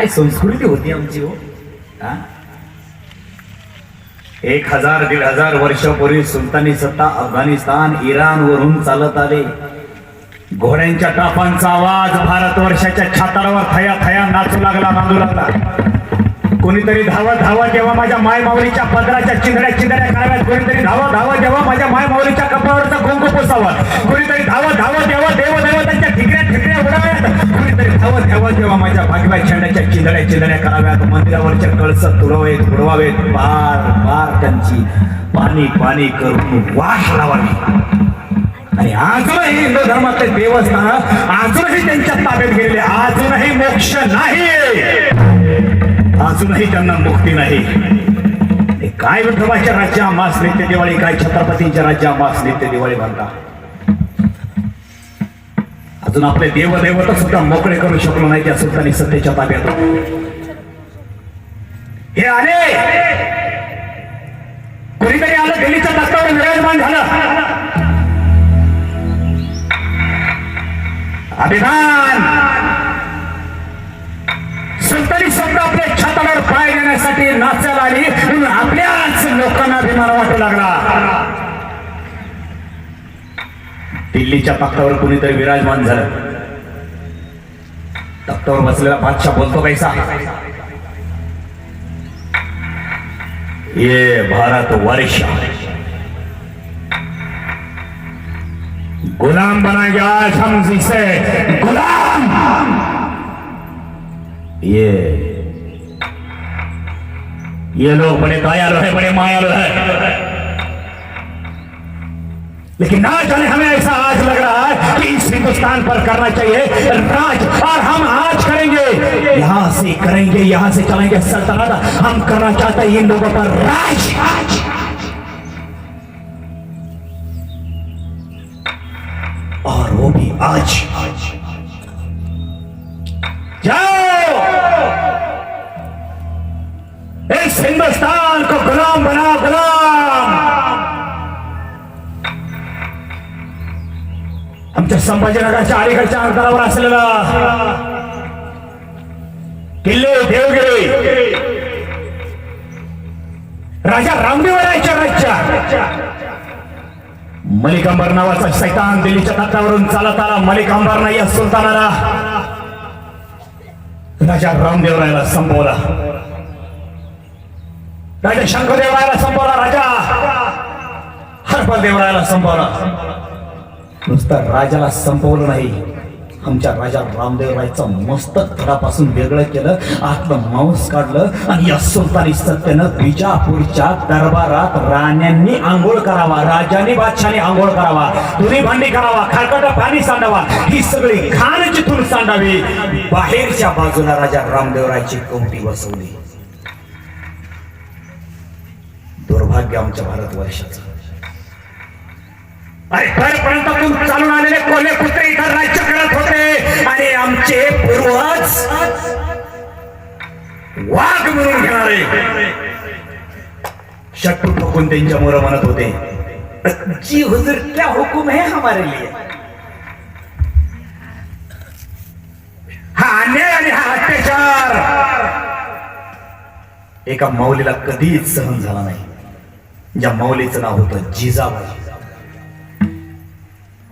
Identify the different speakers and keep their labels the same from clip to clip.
Speaker 1: काय संस्कृती होती आमची हो. 1000-1500 वर्षापूर्वी सुलतानी सत्ता अफगाणिस्तान इराण वरून चालत आले. घोड्यांच्या टापांचा आवाज भारतवर्षाच्या छाताडावर थया थया नाचू लागला, नांदू लागला. कोणीतरी धावत धावत जेव्हा माझ्या माय माऊलीच्या पदराच्या चिंधड्या कराव्यात, कोणीतरी धावत धावत जेव्हा माझ्या माय माऊलीच्या कपाळावरचा कुंकू पुसावा, कोणीतरी धावत धावत जेव्हा देवदेवतांच्या ठिकऱ्या उडाव्यात, कोणीतरी धावत धावत जेव्हा माझ्या भागव्या शेंड्याच्या चिंधड्या कराव्यात, मंदिरावरच्या कळस तुडवावेत, बार बार त्यांची पाणी पाणी करून वाट लावावी. आणि अजूनही हिंदू धर्मातले देवस्थान अजूनही त्यांच्या ताब्यात गेलेले, अजूनही मोक्ष नाही, अजूनही त्यांना मुक्ती नाही. काय विठोबाच्या राज्य अमास नित्य दिवाळी, काय छत्रपतींच्या राज्य अमास नित्य दिवाळी म्हणता. अजून आपले देवदेवता सुद्धा मोकळे करू शकलो नाही त्या सुलतानी सत्तेच्या ताब्यात. हे आले, कोणीतरी आलं, दिल्लीच्या तख्तावर विराजमान झालं. अभिमान सुलतानी सत्ता आपल्या छातावर पाय देण्यासाठी नाचायला आली, म्हणून आपल्याच लोकांना अभिमान वाटू लागला. दिल्लीच्या तख्तावर कुणीतरी विराजमान झालं. तख्तावर बसलेला बादशाह बोलतो कैसा, ये भारत वर्ष गुलाम बनाएंगे आज हम जिसे गुलाम. ये लोग बड़े दयालु है, बड़े मायालु है, लेकिन ना जाने हमें ऐसा आज लग रहा है कि इस हिंदुस्तान पर करना चाहिए राज, और हम आज करेंगे, यहां से करेंगे, यहां से चलेंगे सल्तनत. हम करना चाहते हैं इन लोगों पर राज, और वो भी आज. जाओ इस हिंदुस्तान को गुलाम बनाओ, गुलाम. आमच्या संभाजीनगरच्या अलीकडच्या अंतरावर असलेला किल्ले देवगिरी राजा रामदेवरायाच्या राज्यात मलिक अंबर नावाचा शैतान दिल्लीच्या तख्तावरून चालत आला. मलिक अंबर नाही या सुलतानाला राजा रामदेवरायाला संपवला, राजा शंकरदेवरायाला संपवला, राजा हरपलदेवरायाला संपवला. नुसतं राजाला संपवलं नाही, आमच्या राजा रामदेवरायचं मस्तक धडापासून वेगळं केलं, आतलं मांस काढलं, आणि या सुलतानी सत्तेनं बिजापूरच्या दरबारात राण्यांनी आंघोळ करावा, राजांनी बादशाहाने आंघोळ करावा, धुणी भांडी करावा, खळखळ पाणी सांडावा, ही सगळी घाण जिथून सांडावी, बाहेरच्या बाजूला राजा रामदेवरायची कवटी बसवली. दुर्भाग्य आमच्या भारतवर्षाचं. अरे परपर्यंत चालून आलेले कोल्हे कुत्रे इथं राज्य करत होते, आणि आमचे पूर्वज वाघ म्हणून घेणारे शत्रू ठोकून त्यांच्या मोर म्हणत होते, जी हुजूर क्या हुकुम है हमारे लिए. हा अन्याय आणि हा अत्याचार एका माऊलीला कधीच सहन झाला नाही, ज्या माऊलीचं नाव होतं जिजाबाई.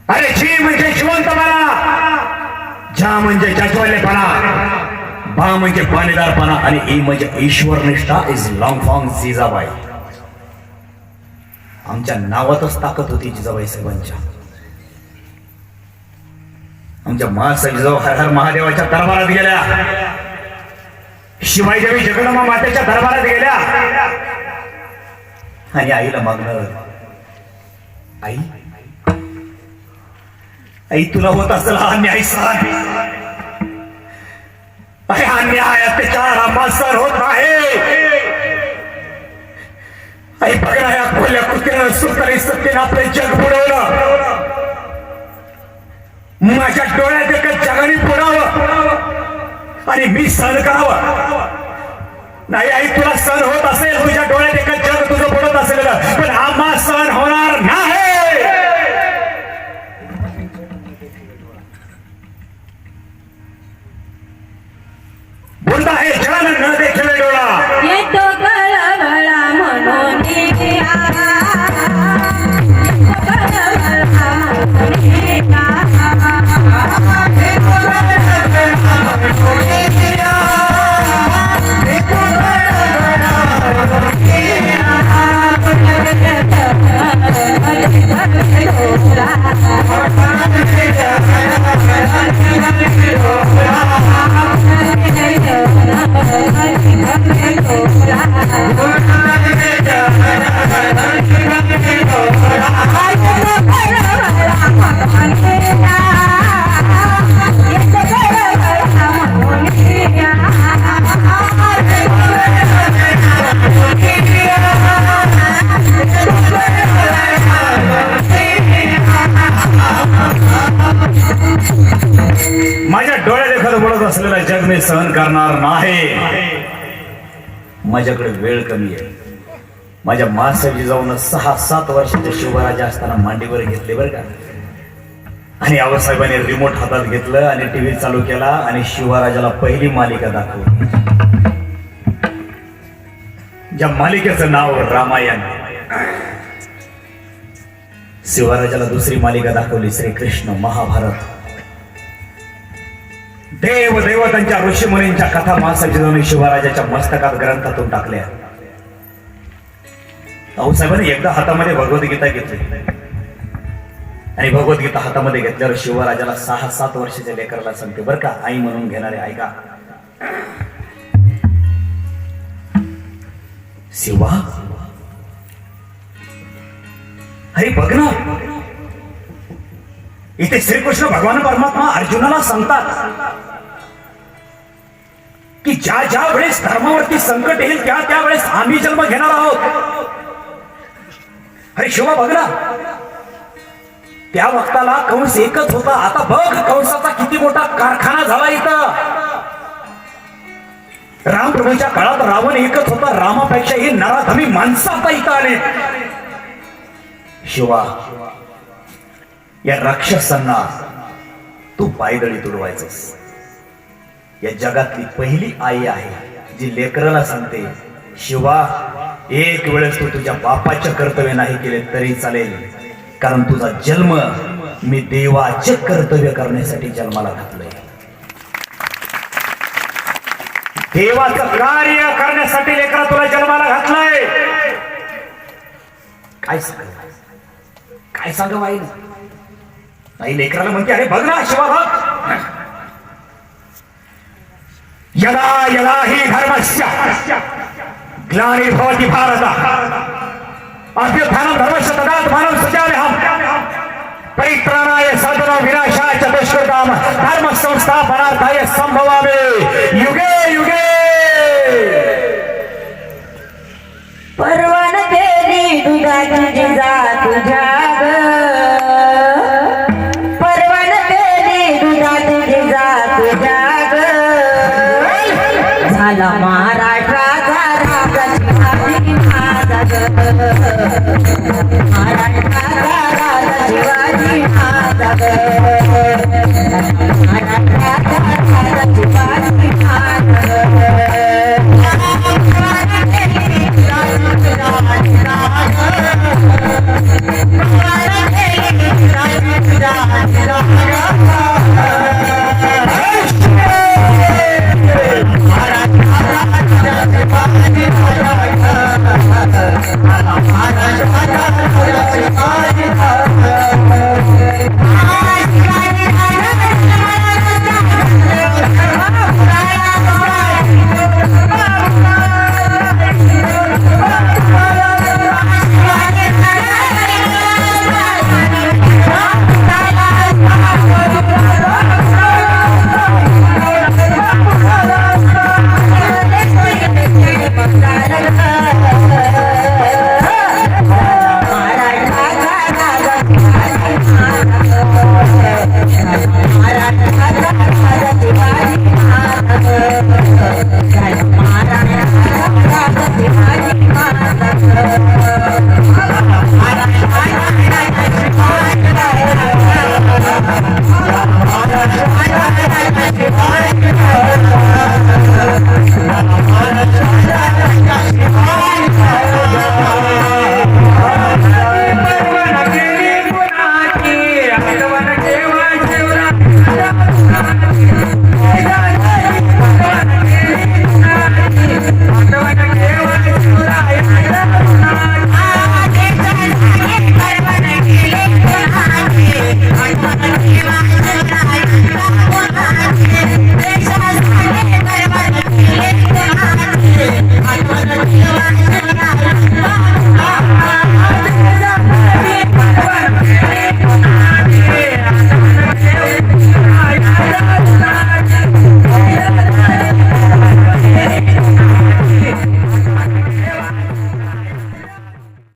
Speaker 1: अरे जी म्हणजे जिवंतपणा, ज्या म्हणजे जाज्वल्यपणा, बा म्हणजे पाणीदारपणा, आणि ई म्हणजे ईश्वरनिष्ठा इज लॉंग फॉर्म जिजाबाई. आमच्या नावातच ताकद होती जिजाबाई साहेबांच्या. आमच्या महासाहेब जिजाऊ हर हर महादेवाच्या दरबारात गेल्या, शिवाईदेवी जगदंबा मातेच्या दरबारात गेल्या, आणि आईला मागणं, आई आई तुला होत असेल हा अन्याय सहन, अरे अन्याय अत्याचार आम्हाला सहन होत नाही. आई बघा या कोल्ह्या कुत्र्यानं सुलतानी सत्तेनं आपले जग बुडवलं, माझ्या डोळ्यात एकच जगाने बुडावं आणि मी सहन करावं. नाही आई तुला सहन होत असेल, तुझ्या डोळ्यात एकच जग तुझं बुडत असेल, पण आम्हा सहन होणार नाही. बोलता है करणार नाही. माझ्याकडे वेळ कमी आहे. माझ्या मासाजी जाऊन 6-7 वर्षाचे शिवराज असताना मांडीवर घेतले बरं का. आणि आबासाहेबांनी रिमोट हातात घेतलं आणि टीव्ही चालू केला आणि शिवराजाला पहिली मालिका दाखवली. ज्या मालिकेचं नाव रामायण. शिवराजाला दुसरी मालिका दाखवली श्रीकृष्ण महाभारत. देव देवतांच्या ऋषीमुनींच्या कथा मासाजी जाऊन शिवराजाच्या मस्तकात ग्रंथातून टाकल्या. आऊसाहेबांनी एकदा हातामध्ये भगवद्गीता घेतली आणि भगवद्गीता हातामध्ये घेतल्यावर शिवराजाला 6-7 वर्षाच्या लेकराला सांगते बरं का, आई म्हणून घेणारे ऐका. शिवा, अरे बघ ना, इथे श्रीकृष्ण भगवान परमात्मा अर्जुनाला सांगतात की ज्या ज्या वेळेस धर्मावरती संकट येईल त्या वेळेस आम्ही जन्म घेणार आहोत. अरे शिवा बघ ना, त्या वक्ताला कंस एकच होता, आता बघ कंसाचा किती मोठा कारखाना झाला इथं. रामप्रभूच्या काळात रावण एकच होता, रामापेक्षा ही नराधमी माणसं आता इथं आले. शिवा, या राक्षसांना तू पायदळी तुडवायचंस. या जगातली पहिली आई आहे जी लेकराला सांगते, शिवा एक वेळेस तू तुझ्या बापाचे कर्तव्य नाही केले तरी चालेल, कारण तुझा जन्म मी देवाचे कर्तव्य करण्यासाठी जन्माला घातलंय. देवाचं कार्य करण्यासाठी लेकरा तुला जन्माला घातलंय. काय सांगावं आई नाही. लेकराला म्हणते अरे बघ ना शिवा बघ, यदा यदा हि धर्मस्य ग्लानिर्भवति भारत अभ्युत्थानं धर्मस्य तदात्मानं सृजाम्यहम् परित्राणाय साधुनां विनाशाय च दुष्कृतां धर्म संस्थापनार्थाय संभवामि युगे युगे.
Speaker 2: परवान केली दुधाची जिजा तुझ्या ग, परवान केली दुधाची जिजा तुझ्या ग. झाला महाराष्ट्राचा राजा शिवाजी माझा ग, महाराष्ट्राचा राजा शिवाजी माझा ग, महाराष्ट्राचा राजा शिवाजी माझा ग. महाराष्ट्राचा शिवाजी महाराज.